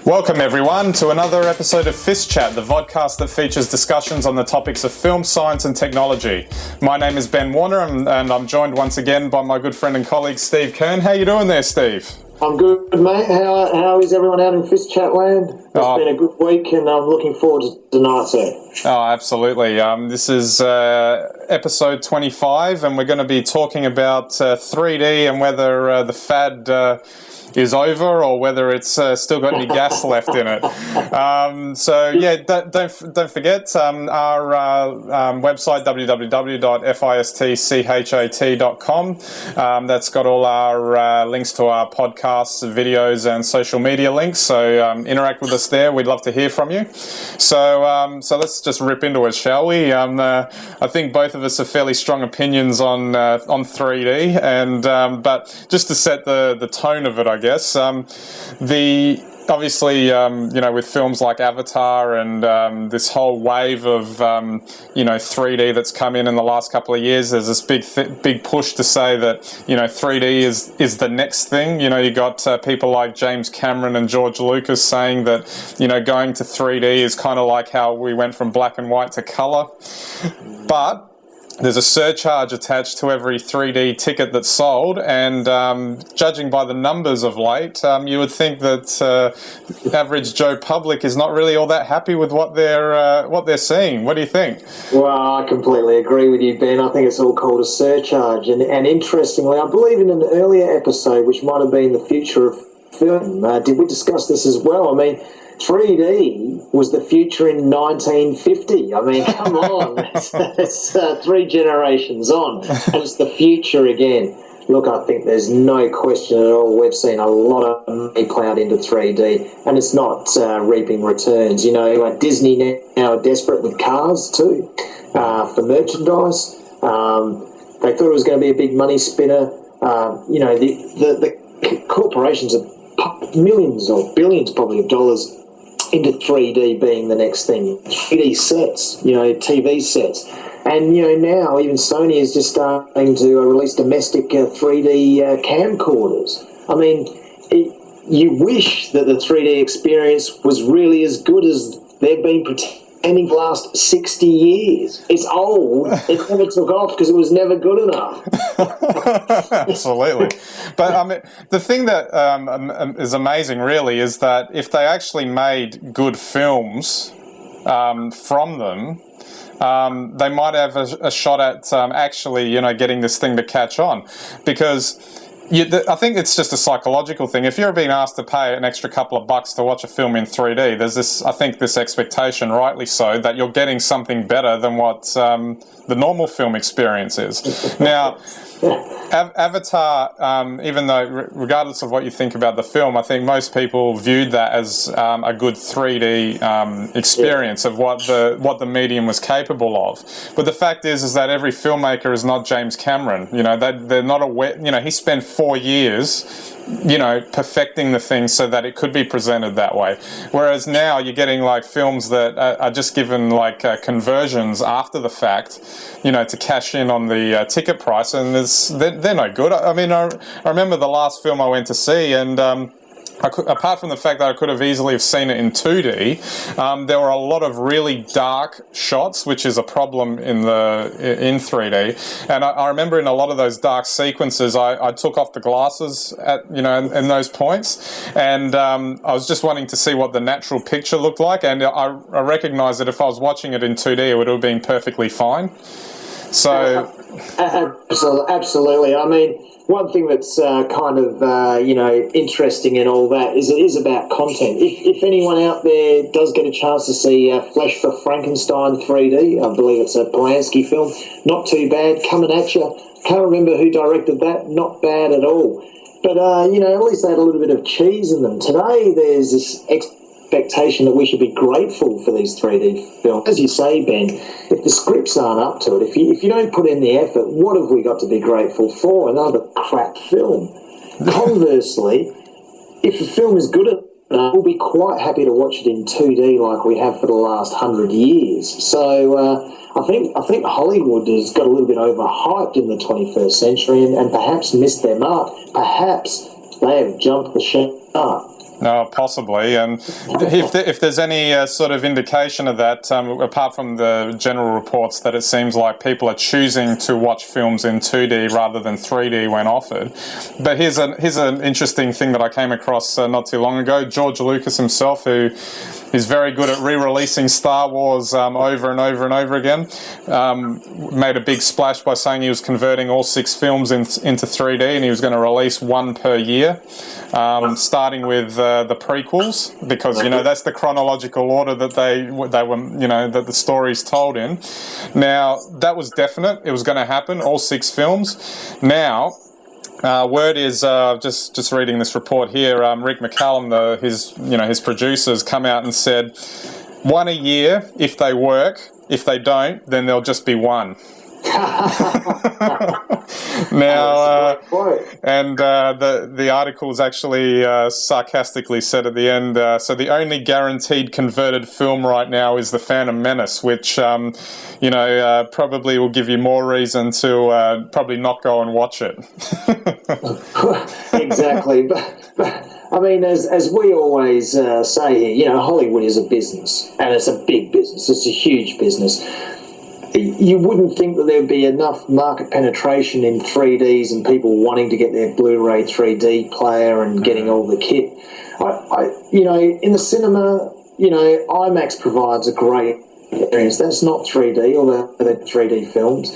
Welcome everyone to another episode of FiST Chat, the vodcast that features discussions on the topics of film, science and technology. My name is Ben Warner and I'm joined once again by my good friend and colleague Steve Kern. How you doing there, Steve? I'm good, mate. How is everyone out in FiST Chat land? It's been a good week and I'm looking forward to tonight's air. Oh, absolutely. This is episode 25 and we're going to be talking about 3D and whether the fad is over or whether it's still got any gas left in it. So yeah, don't forget our website www.fistchat.com. That's got all our links to our podcasts, videos, and social media links. So interact with us there. We'd love to hear from you. So let's just rip into it, shall we? I think both of us have fairly strong opinions on 3D, and but just to set the tone of it, I guess. Obviously, with films like Avatar and this whole wave of 3D that's come in the last couple of years, there's this big push to say that 3D is the next thing. You got people like James Cameron and George Lucas saying that going to 3D is kind of like how we went from black and white to color, but there's a surcharge attached to every 3D ticket that's sold, and judging by the numbers of late, you would think that average Joe public is not really all that happy with what they're seeing. What do you think? Well, I completely agree with you, Ben. I think it's all called a surcharge, and interestingly, I believe in an earlier episode, which might have been the future of film, did we discuss this as well? I mean, 3D was the future in 1950. I mean, come on. It's 3 generations on, and it's the future again. Look, I think there's no question at all. We've seen a lot of money plowed into 3D, and it's not reaping returns. Disney now are desperate with cars too for merchandise. They thought it was going to be a big money spinner. The corporations have pumped millions or billions probably of dollars into 3D being the next thing. 3D sets, TV sets. And, now even Sony is just starting to release domestic 3D camcorders. I mean, you wish that the 3D experience was really as good as they've been pretending for the last 60 years. It's old. It never took off because it was never good enough. Absolutely. But I mean, the thing that is amazing really is that if they actually made good films from them, they might have a shot at actually, getting this thing to catch on, because I think it's just a psychological thing. If you're being asked to pay an extra couple of bucks to watch a film in 3D, there's this expectation, rightly so, that you're getting something better than what the normal film experience is. Now, Avatar, even though, regardless of what you think about the film, I think most people viewed that as a good 3D experience of what the medium was capable of. But the fact is that every filmmaker is not James Cameron. They're not aware. He spent 4 years, perfecting the thing so that it could be presented that way. Whereas now you're getting like films that are just given like conversions after the fact, to cash in on the ticket price, and they're no good. I mean, I remember the last film I went to see, and apart from the fact that I could have easily have seen it in 2D, there were a lot of really dark shots, which is a problem in 3D. And I remember in a lot of those dark sequences, I took off the glasses at in those points, and I was just wanting to see what the natural picture looked like. And I recognised that if I was watching it in 2D, it would have been perfectly fine. So, absolutely. I mean, one thing that's kind of interesting in all that is it is about content. If anyone out there does get a chance to see Flesh for Frankenstein 3D, I believe it's a Polanski film, not too bad, coming at you. Can't remember who directed that, not bad at all. But, at least they had a little bit of cheese in them. Today there's this expectation that we should be grateful for these 3D films. As you say, Ben, if the scripts aren't up to it, if you don't put in the effort, what have we got to be grateful for? Another crap film. Conversely, if a film is good we'll be quite happy to watch it in 2D like we have for the last 100 years. So I think Hollywood has got a little bit overhyped in the 21st century and perhaps missed their mark. Perhaps they have jumped the shark. No, possibly. And if there's any sort of indication of that, apart from the general reports that it seems like people are choosing to watch films in 2D rather than 3D when offered. But here's an interesting thing that I came across not too long ago. George Lucas himself, who is very good at re-releasing Star Wars over and over and over again, made a big splash by saying he was converting all 6 films into 3D and he was going to release 1 per year, starting with the prequels, because that's the chronological order that they were that the story's told in. Now that was definite; it was going to happen. All 6 films. Now, word is just reading this report here. Rick McCallum, his producers, come out and said 1 a year if they work. If they don't, then there'll just be 1. Now, and the articles actually sarcastically said at the end, so the only guaranteed converted film right now is The Phantom Menace, which probably will give you more reason to probably not go and watch it. Exactly, but I mean, as we always say here, Hollywood is a business, and it's a big business. It's a huge business. You wouldn't think that there'd be enough market penetration in 3Ds and people wanting to get their Blu-ray 3D player and getting all the kit. In the cinema, IMAX provides a great experience. That's not 3D, although they're 3D films.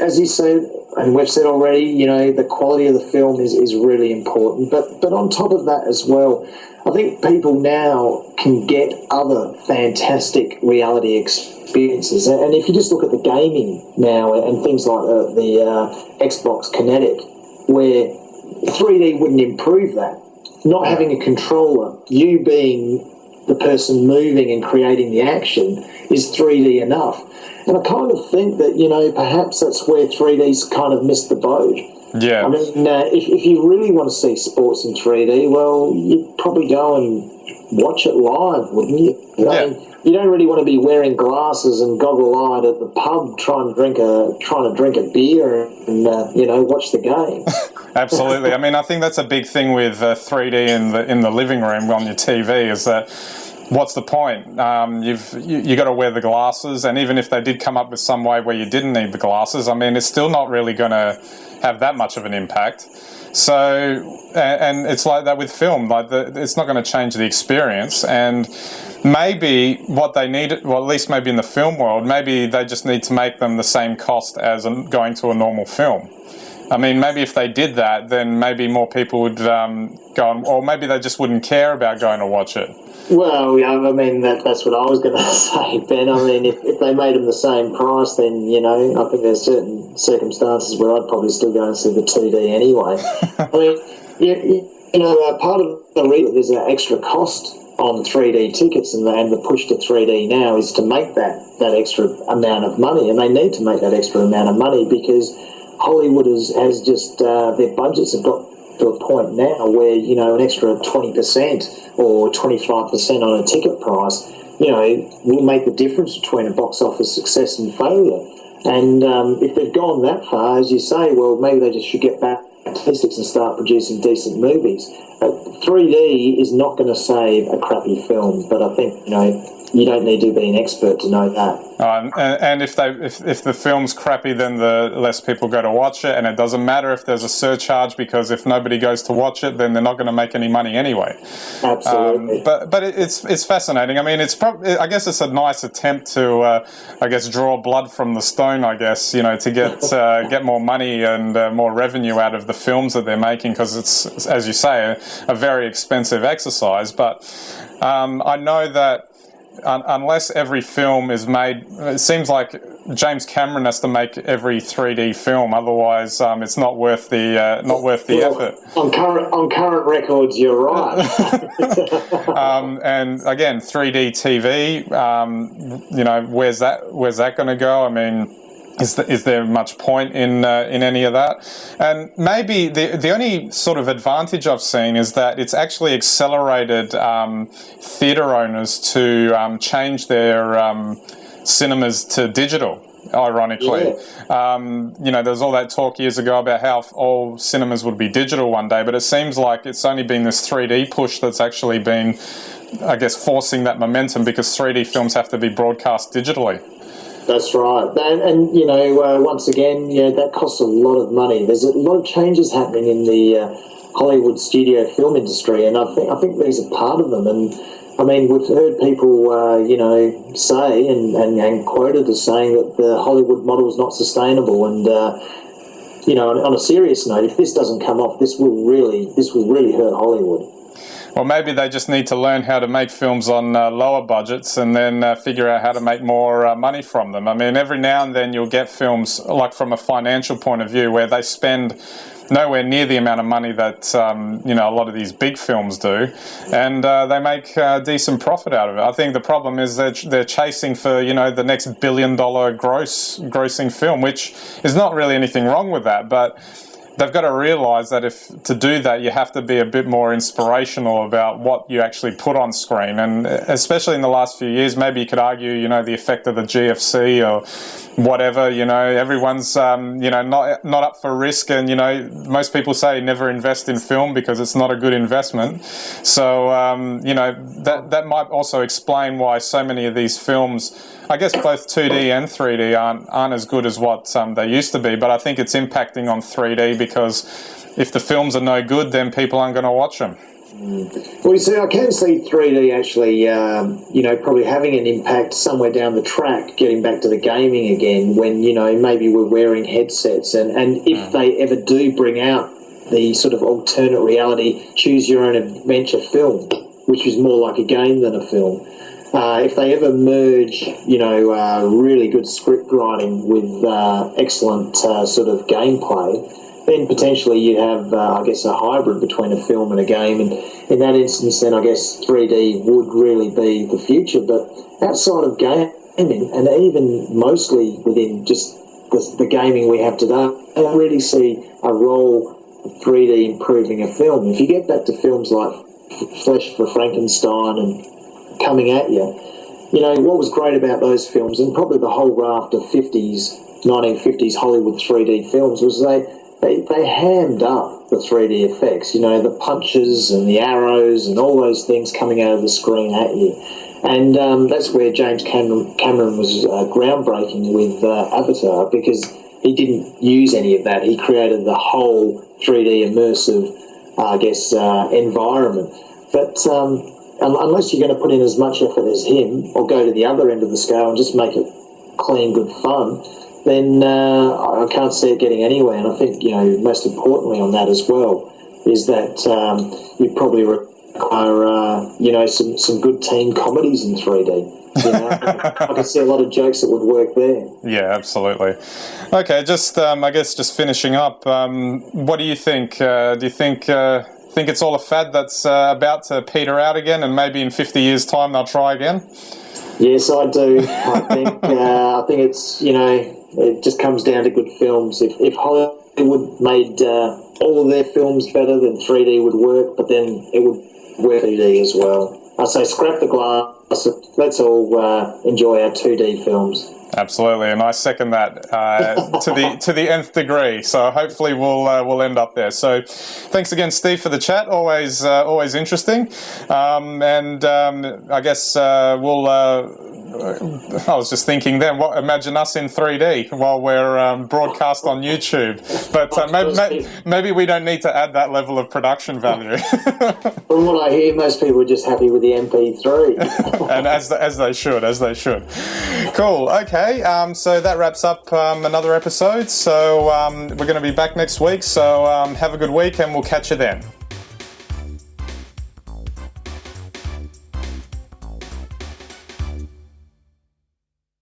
As you said, and we've said already, the quality of the film is really important. But on top of that as well, I think people now can get other fantastic reality experiences. And if you just look at the gaming now and things like the Xbox Kinetic, where 3D wouldn't improve that. Not having a controller, you being the person moving and creating the action, is 3D enough. And I kind of think that, perhaps that's where 3D's kind of missed the boat. Yeah. I mean, if you really want to see sports in 3D, well, you'd probably go and watch it live, wouldn't you? I mean, you don't really want to be wearing glasses and goggle-eyed at the pub trying to drink a beer and watch the game. Absolutely. I mean, I think that's a big thing with 3D in the living room on your TV is that. What's the point? You got to wear the glasses, and even if they did come up with some way where you didn't need the glasses, I mean, it's still not really going to have that much of an impact. So, and it's like that with film. It's not going to change the experience. And maybe what they need, well, at least maybe in the film world, maybe they just need to make them the same cost as going to a normal film. I mean, maybe if they did that, then maybe more people would go, or maybe they just wouldn't care about going to watch it. Well, yeah, I mean, that's what I was going to say, Ben. I mean, if they made them the same price, then, I think there's certain circumstances where I'd probably still go and see the 2D anyway. I mean, part of the reason there's an extra cost on 3D tickets and the push to 3D now is to make that extra amount of money, and they need to make that extra amount of money because Hollywood has just, their budgets have got to a point now where, an extra 20% or 25% on a ticket price, will make the difference between a box office success and failure. And if they've gone that far, as you say, well, maybe they just should get back to statistics and start producing decent movies. 3D is not going to save a crappy film, but I think, you don't need to be an expert to know that. And if the film's crappy, then the less people go to watch it, and it doesn't matter if there's a surcharge because if nobody goes to watch it, then they're not going to make any money anyway. Absolutely. But it's fascinating. I mean, I guess it's a nice attempt to draw blood from the stone. I guess to get more money and more revenue out of the films that they're making because it's, as you say, a very expensive exercise. But I know that. Unless every film is made, it seems like James Cameron has to make every 3D film. Otherwise, it's not worth the effort. On current records, you're right. And again, 3D TV. Where's that going to go? I mean, Is there much point in any of that? And maybe the only sort of advantage I've seen is that it's actually accelerated theatre owners to change their cinemas to digital. Ironically, there was all that talk years ago about how all cinemas would be digital one day, but it seems like it's only been this 3D push that's actually been, I guess, forcing that momentum, because 3D films have to be broadcast digitally. That's right, and once again, that costs a lot of money. There's a lot of changes happening in the Hollywood studio film industry, and I think these are part of them. And I mean, we've heard people, say and quoted as saying that the Hollywood model is not sustainable. And on a serious note, if this doesn't come off, this will really hurt Hollywood. Well, maybe they just need to learn how to make films on lower budgets and then figure out how to make more money from them. I mean, every now and then you'll get films, like from a financial point of view, where they spend nowhere near the amount of money that a lot of these big films do, and they make decent profit out of it. I think the problem is that they're chasing for the next $1 billion grossing film, which is not really anything wrong with that, but they've got to realise that to do that, you have to be a bit more inspirational about what you actually put on screen. And especially in the last few years, maybe you could argue, the effect of the GFC or whatever. Everyone's not up for risk, and most people say never invest in film because it's not a good investment. So that might also explain why so many of these films, I guess both 2D and 3D, aren't as good as what they used to be. But I think it's impacting on 3D, because if the films are no good, then people aren't going to watch them. Well, you see, I can see 3D actually, probably having an impact somewhere down the track, getting back to the gaming again, when, maybe we're wearing headsets. And if they ever do bring out the sort of alternate reality, choose your own adventure film, which is more like a game than a film. If they ever merge, really good script writing with excellent sort of gameplay, then potentially you have, a hybrid between a film and a game. And in that instance, then I guess 3D would really be the future. But outside of gaming, and even mostly within just the gaming we have today, I don't really see a role of 3D improving a film. If you get back to films like Flesh for Frankenstein and Coming at You, what was great about those films, and probably the whole raft of 1950s Hollywood 3D films, was they hammed up the 3D effects, the punches and the arrows and all those things coming out of the screen at you. And that's where James Cameron was groundbreaking with Avatar, because he didn't use any of that. He created the whole 3D immersive, environment. But unless you're going to put in as much effort as him, or go to the other end of the scale and just make it clean, good fun, then I can't see it getting anywhere. And I think, most importantly on that as well, is that you probably require, some good teen comedies in 3D. I could see a lot of jokes that would work there. Yeah, absolutely. Okay, just just finishing up. What do you think? Do you think it's all a fad that's about to peter out again, and maybe in 50 years' time they'll try again? Yes, I do. I think it's it just comes down to good films. If Hollywood made all of their films better, then 3D would work, but then it would work 2D as well. I say scrap the glass. Let's all enjoy our 2D films. Absolutely, and I second that to the nth degree. So hopefully we'll end up there. So thanks again, Steve, for the chat. Always interesting. I guess we'll. I was just thinking then, imagine us in 3D while we're broadcast on YouTube. But maybe we don't need to add that level of production value. From what I hear, most people are just happy with the MP3. And as they should. Cool. Okay. So that wraps up another episode. So we're going to be back next week. So have a good week, and we'll catch you then.